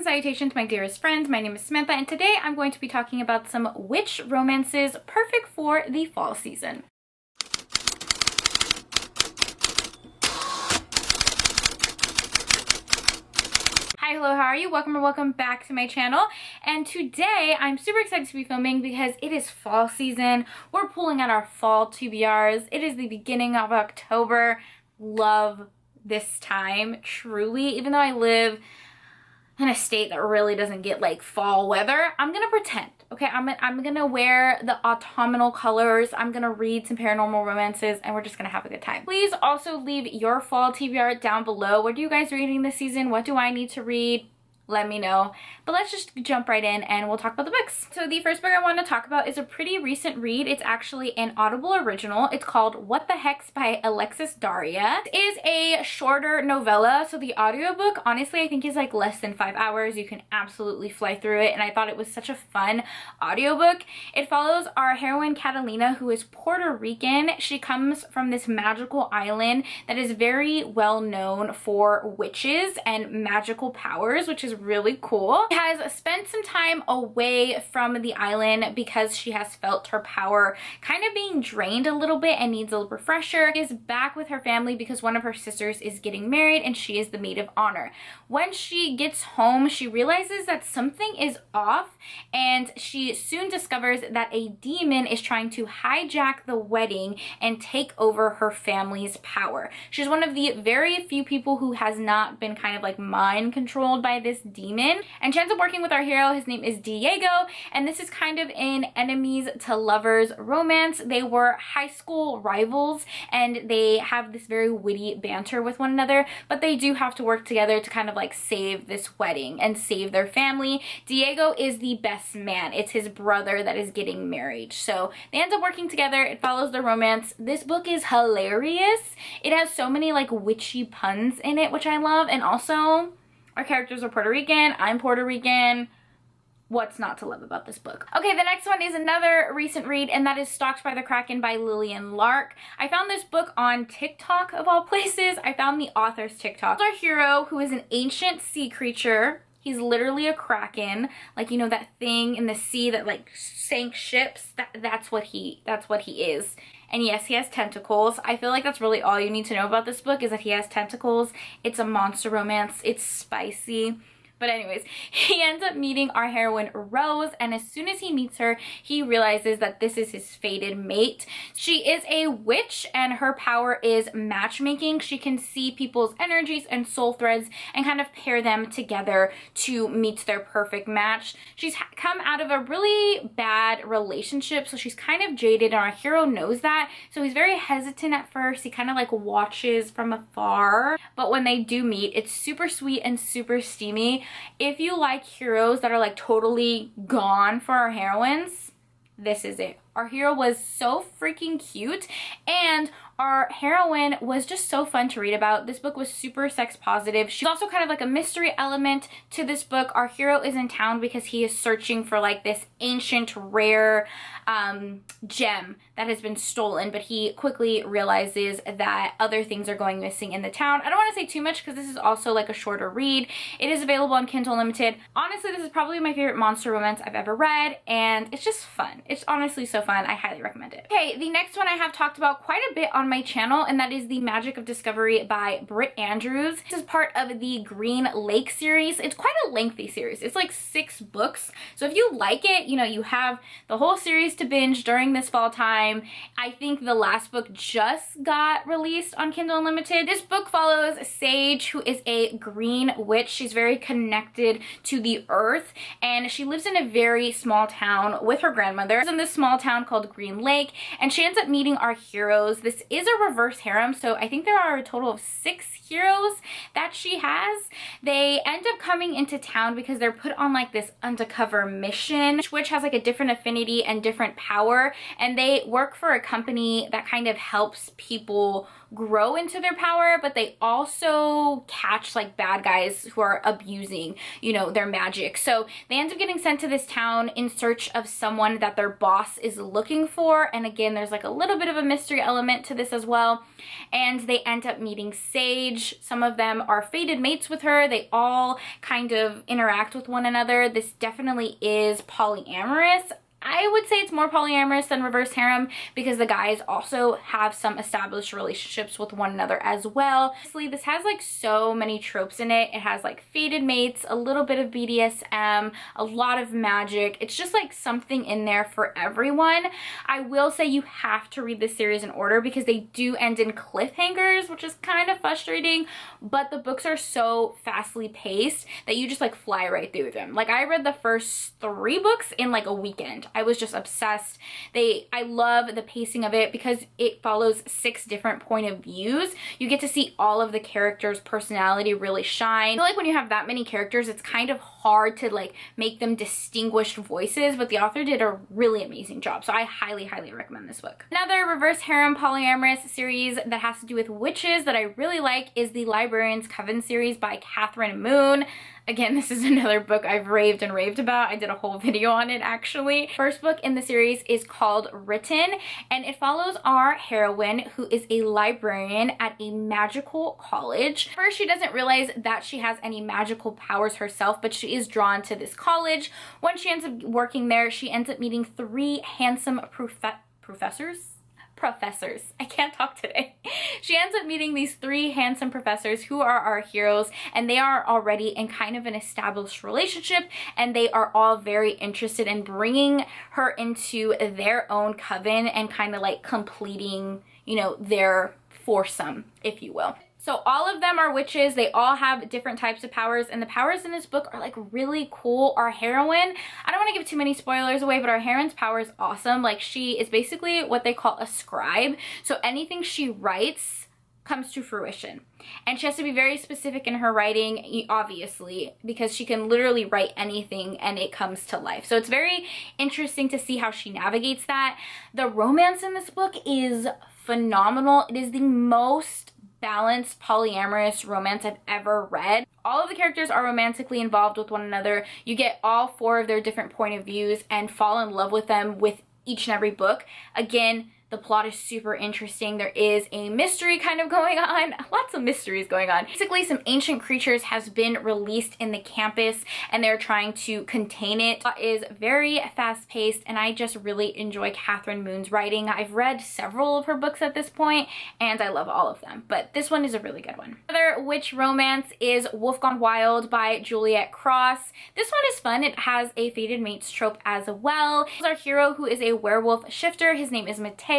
salutations, my dearest friends. My name is Samantha, and today I'm going to be talking about some witch romances perfect for the fall season. Hi, hello, how are you? Welcome or welcome back to my channel. And today I'm super excited to be filming because it is fall season. We're pulling out our fall TBRs. It is the beginning of October. Love this time, truly. Even though I live in a state that really doesn't get like fall weather, I'm gonna pretend, okay? I'm gonna wear the autumnal colors, I'm gonna read some paranormal romances, and we're just gonna have a good time. Please also leave your fall TBR down below. What are you guys reading this season? What do I need to read? Let me know. But let's just jump right in and we'll talk about the books. So the first book I want to talk about is a pretty recent read. It's actually an Audible original. It's called What the Hex by Alexis Daria. It is a shorter novella, so the audiobook honestly I think is like less than 5 hours. You can absolutely fly through it, and I thought it was such a fun audiobook. It follows our heroine Catalina, who is Puerto Rican. She comes from this magical island that is very well known for witches and magical powers, which is really cool. She has spent some time away from the island because she has felt her power kind of being drained a little bit and needs a refresher. She is back with her family because one of her sisters is getting married and she is the maid of honor. When she gets home, she realizes that something is off, and she soon discovers that a demon is trying to hijack the wedding and take over her family's power. She's one of the very few people who has not been kind of like mind controlled by this demon, and she ends up working with our hero. His name is Diego, and this is kind of an enemies to lovers romance. They were high school rivals and they have this very witty banter with one another, but they do have to work together to kind of like save this wedding and save their family. Diego is the best man. It's his brother that is getting married, so they end up working together. It follows the romance. This book is hilarious. It has so many like witchy puns in it, which I love, and also our characters are Puerto Rican. I'm Puerto Rican. What's not to love about this book? Okay, the next one is another recent read, and that is Stalked by the Kraken by Lillian Lark. I found this book on TikTok of all places. I found the author's TikTok. Our hero, who is an ancient sea creature. He's literally a kraken, like, you know, that thing in the sea that like sank ships. That's what he is. And yes, he has tentacles. I feel like that's really all you need to know about this book, is that he has tentacles. It's a monster romance. It's spicy. But anyways, he ends up meeting our heroine Rose, and as soon as he meets her, he realizes that this is his fated mate. She is a witch, and her power is matchmaking. She can see people's energies and soul threads and kind of pair them together to meet their perfect match. She's come out of a really bad relationship, so she's kind of jaded, and our hero knows that. So he's very hesitant at first. He kind of like watches from afar, but when they do meet, it's super sweet and super steamy. If you like heroes that are like totally gone for our heroines, this is it. Our hero was so freaking cute, and our heroine was just so fun to read about. This book was super sex positive. She's also kind of like a mystery element to this book. Our hero is in town because he is searching for like this ancient rare gem that has been stolen, but he quickly realizes that other things are going missing in the town. I don't want to say too much because this is also like a shorter read. It is available on Kindle Unlimited. Honestly, this is probably my favorite monster romance I've ever read, and it's just fun. It's honestly so fun. I highly recommend it. Okay, the next one I have talked about quite a bit on my channel, and that is The Magic of Discovery by Britt Andrews. This is part of the Green Lake series. It's quite a lengthy series. It's like 6 books. So if you like it, you know, you have the whole series to binge during this fall time. I think the last book just got released on Kindle Unlimited. This book follows Sage, who is a green witch. She's very connected to the earth, and she lives in a very small town with her grandmother. She's in this small town called Green Lake, and she ends up meeting our heroes. This is a reverse harem, so I think there are a total of 6 heroes that she has. They end up coming into town because they're put on like this undercover mission. Each witch has like a different affinity and different power, and they work for a company that kind of helps people grow into their power, but they also catch like bad guys who are abusing, you know, their magic. So they end up getting sent to this town in search of someone that their boss is looking for. And again, there's like a little bit of a mystery element to this as well. And they end up meeting Sage. Some of them are fated mates with her. They all kind of interact with one another. This definitely is polyamorous. I would say it's more polyamorous than reverse harem because the guys also have some established relationships with one another as well. Honestly, this has like so many tropes in it. It has like fated mates, a little bit of BDSM, a lot of magic. It's just like something in there for everyone. I will say you have to read this series in order because they do end in cliffhangers, which is kind of frustrating, but the books are so fastly paced that you just like fly right through them. Like I read the first 3 books in like a weekend. I was just obsessed. I love the pacing of it because it follows 6 different point of views. You get to see all of the characters' personality really shine. I feel like when you have that many characters, it's kind of hard to like make them distinguished voices, but the author did a really amazing job. So I highly, highly recommend this book. Another reverse harem polyamorous series that has to do with witches that I really like is the Librarian's Coven series by Catherine Moon. Again, this is another book I've raved and raved about. I did a whole video on it actually. First book in the series is called Written, and it follows our heroine who is a librarian at a magical college. First, she doesn't realize that she has any magical powers herself, but she is drawn to this college. When she ends up working there, she ends up meeting 3 handsome professors. I can't talk today. She ends up meeting these 3 handsome professors who are our heroes, and they are already in kind of an established relationship, and they are all very interested in bringing her into their own coven and kind of like completing, you know, their foursome, if you will. So all of them are witches. They all have different types of powers, and the powers in this book are like really cool. Our heroine, I don't want to give too many spoilers away, but our heroine's power is awesome. Like she is basically what they call a scribe. So anything she writes comes to fruition. And she has to be very specific in her writing, obviously, because she can literally write anything and it comes to life. So it's very interesting to see how she navigates that. The romance in this book is phenomenal. It is the most balanced polyamorous romance I've ever read. All of the characters are romantically involved with one another. You get all 4 of their different point of views and fall in love with them with each and every book. Again, the plot is super interesting. There is a mystery kind of going on. Lots of mysteries going on. Basically, some ancient creatures has been released in the campus and they're trying to contain it. It is very fast paced and I just really enjoy Catherine Moon's writing. I've read several of her books at this point and I love all of them, but this one is a really good one. Another witch romance is Wolf Gone Wild by Juliet Cross. This one is fun. It has a fated mates trope as well. This is our hero who is a werewolf shifter. His name is Mateo,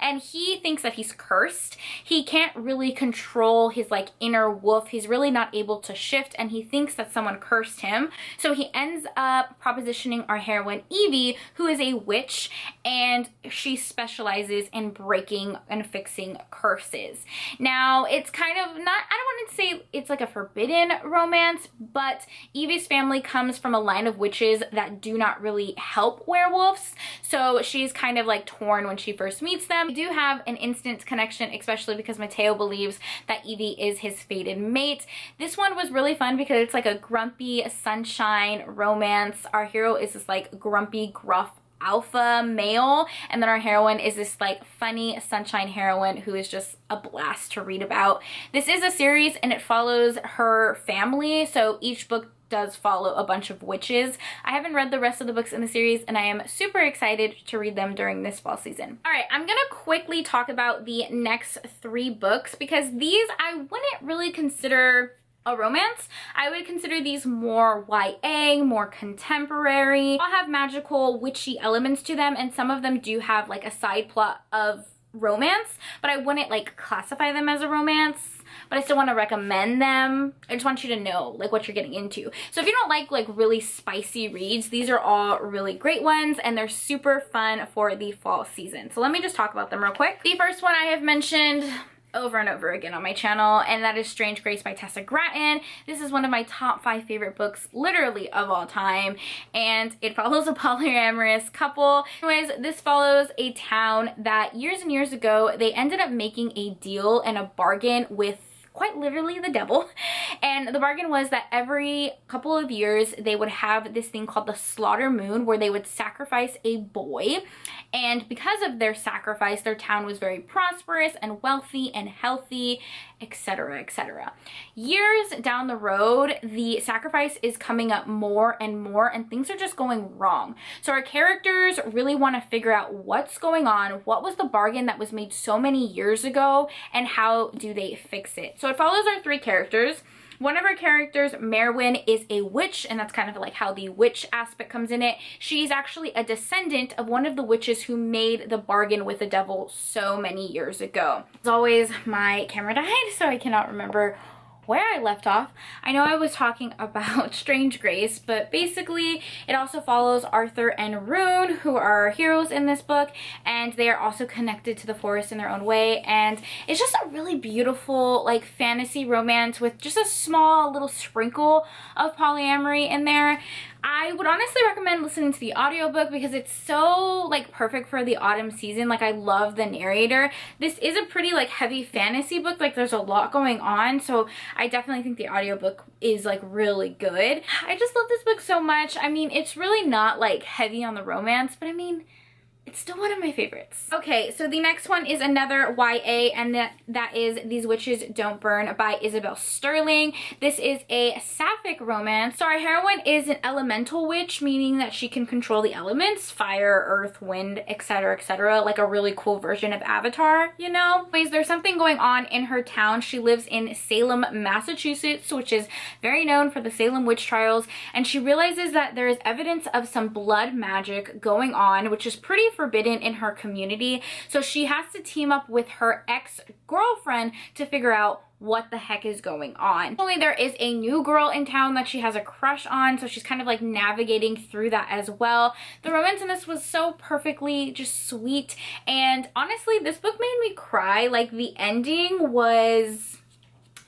and he thinks that he's cursed. He can't really control his like inner wolf. He's really not able to shift, and he thinks that someone cursed him. So he ends up propositioning our heroine Evie, who is a witch, and she specializes in breaking and fixing curses. Now, it's kind of not, I don't want to say it's like a forbidden romance, but Evie's family comes from a line of witches that do not really help werewolves. So she's kind of like torn when she first meets them. We do have an instant connection, especially because Mateo believes that Evie is his fated mate. This one was really fun because it's like a grumpy sunshine romance. Our hero is this like grumpy, gruff alpha male, and then our heroine is this like funny sunshine heroine who is just a blast to read about. This is a series and it follows her family, so each book does follow a bunch of witches. I haven't read the rest of the books in the series and I am super excited to read them during this fall season. All right, I'm gonna quickly talk about the next 3 books because these I wouldn't really consider a romance. I would consider these more YA, more contemporary. All have magical witchy elements to them, and some of them do have like a side plot of romance, but I wouldn't like classify them as a romance. But I still want to recommend them. I just want you to know like what you're getting into. So if you don't like really spicy reads, these are all really great ones and they're super fun for the fall season. So let me just talk about them real quick. The first one I have mentioned over and over again on my channel, and that is Strange Grace by Tessa Gratton. This is one of my top 5 favorite books literally of all time, and it follows a polyamorous couple. Anyways, this follows a town that years and years ago they ended up making a deal and a bargain with quite literally the devil, and the bargain was that every couple of years they would have this thing called the slaughter moon, where they would sacrifice a boy, and because of their sacrifice their town was very prosperous and wealthy and healthy, etc., etc. Years down the road, the sacrifice is coming up more and more, and things are just going wrong. So our characters really want to figure out what's going on, what was the bargain that was made so many years ago, and how do they fix it. So it follows our 3 characters. One of our characters, Merwin, is a witch, and that's kind of like how the witch aspect comes in it. She's actually a descendant of one of the witches who made the bargain with the devil so many years ago. As always, my camera died, so I cannot remember where I left off. I know I was talking about Strange Grace, but basically it also follows Arthur and Rune, who are heroes in this book, and they are also connected to the forest in their own way, and it's just a really beautiful like fantasy romance with just a small little sprinkle of polyamory in there. I would honestly recommend listening to the audiobook because it's so like perfect for the autumn season. Like, I love the narrator. This is a pretty like heavy fantasy book, like there's a lot going on, so I definitely think the audiobook is like really good. I just love this book so much. I mean, it's really not like heavy on the romance, but I mean, it's still one of my favorites. Okay, so the next one is another YA, and that is These Witches Don't Burn by Isabel Sterling. This is a sapphic romance. So our heroine is an elemental witch, meaning that she can control the elements, fire, earth, wind, etc., etc., like a really cool version of Avatar, you know? Anyways, there's something going on in her town. She lives in Salem, Massachusetts, which is very known for the Salem witch trials, and she realizes that there is evidence of some blood magic going on, which is pretty forbidden in her community. So she has to team up with her ex-girlfriend to figure out what the heck is going on. Only there is a new girl in town that she has a crush on, so she's kind of like navigating through that as well. The romance in this was so perfectly just sweet, and honestly this book made me cry. Like, the ending was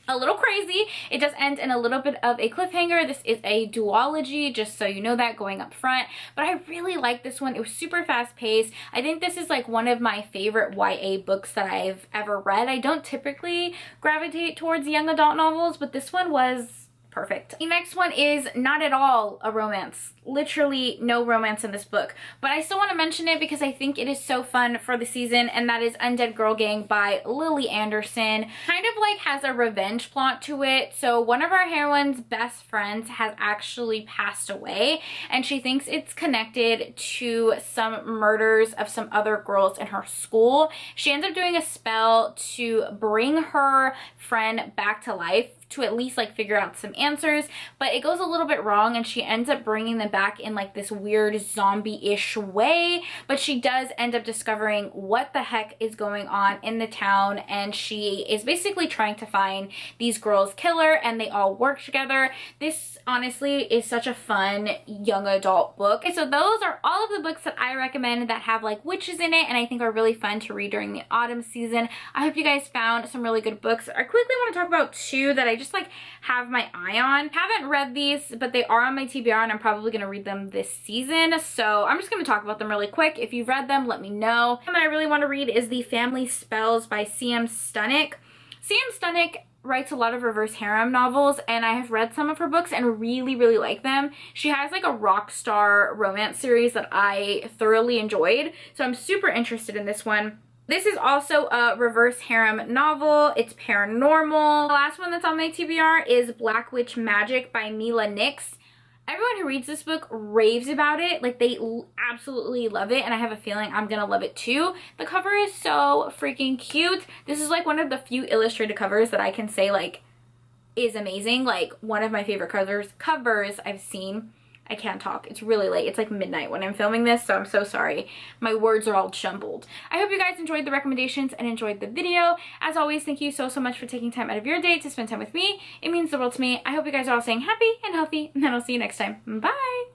a little crazy. It does end in a little bit of a cliffhanger. This is a duology, just so you know that going up front, but I really like this one. It was super fast paced. I think this is like one of my favorite YA books that I've ever read. I don't typically gravitate towards young adult novels, but this one was perfect. The next one is not at all a romance. Literally no romance in this book, but I still want to mention it because I think it is so fun for the season, and that is Undead Girl Gang by Lily Anderson. Kind of like has a revenge plot to it. So one of our heroine's best friends has actually passed away, and she thinks it's connected to some murders of some other girls in her school. She ends up doing a spell to bring her friend back to life, to at least like figure out some answers, but it goes a little bit wrong, and she ends up bringing them back in like this weird zombie-ish way. But she does end up discovering what the heck is going on in the town, and she is basically trying to find these girls' killer, and they all work together. This honestly is such a fun young adult book. Okay, so those are all of the books that I recommend that have like witches in it and I think are really fun to read during the autumn season. I hope you guys found some really good books. I quickly want to talk about 2 that I just like have my eye on. Haven't read these, but they are on my TBR, and I'm probably going to read them this season, so I'm just going to talk about them really quick. If you've read them, let me know. One that I really want to read is The Family Spells by C.M. Stunnick. C.M. Stunnick writes a lot of reverse harem novels, and I have read some of her books and really like them. She has like a rock star romance series that I thoroughly enjoyed, so I'm super interested in this one. This is also a reverse harem novel. It's paranormal. The last one that's on my TBR is Black Witch Magic by Mila Nix. Everyone who reads this book raves about it. Like, they absolutely love it, and I have a feeling I'm gonna love it too. The cover is so freaking cute. This is like one of the few illustrated covers that I can say like is amazing. Like, one of my favorite covers I've seen. I can't talk. It's really late. It's like midnight when I'm filming this, so I'm so sorry. My words are all jumbled. I hope you guys enjoyed the recommendations and enjoyed the video. As always, thank you so much for taking time out of your day to spend time with me. It means the world to me. I hope you guys are all staying happy and healthy, and then I'll see you next time. Bye!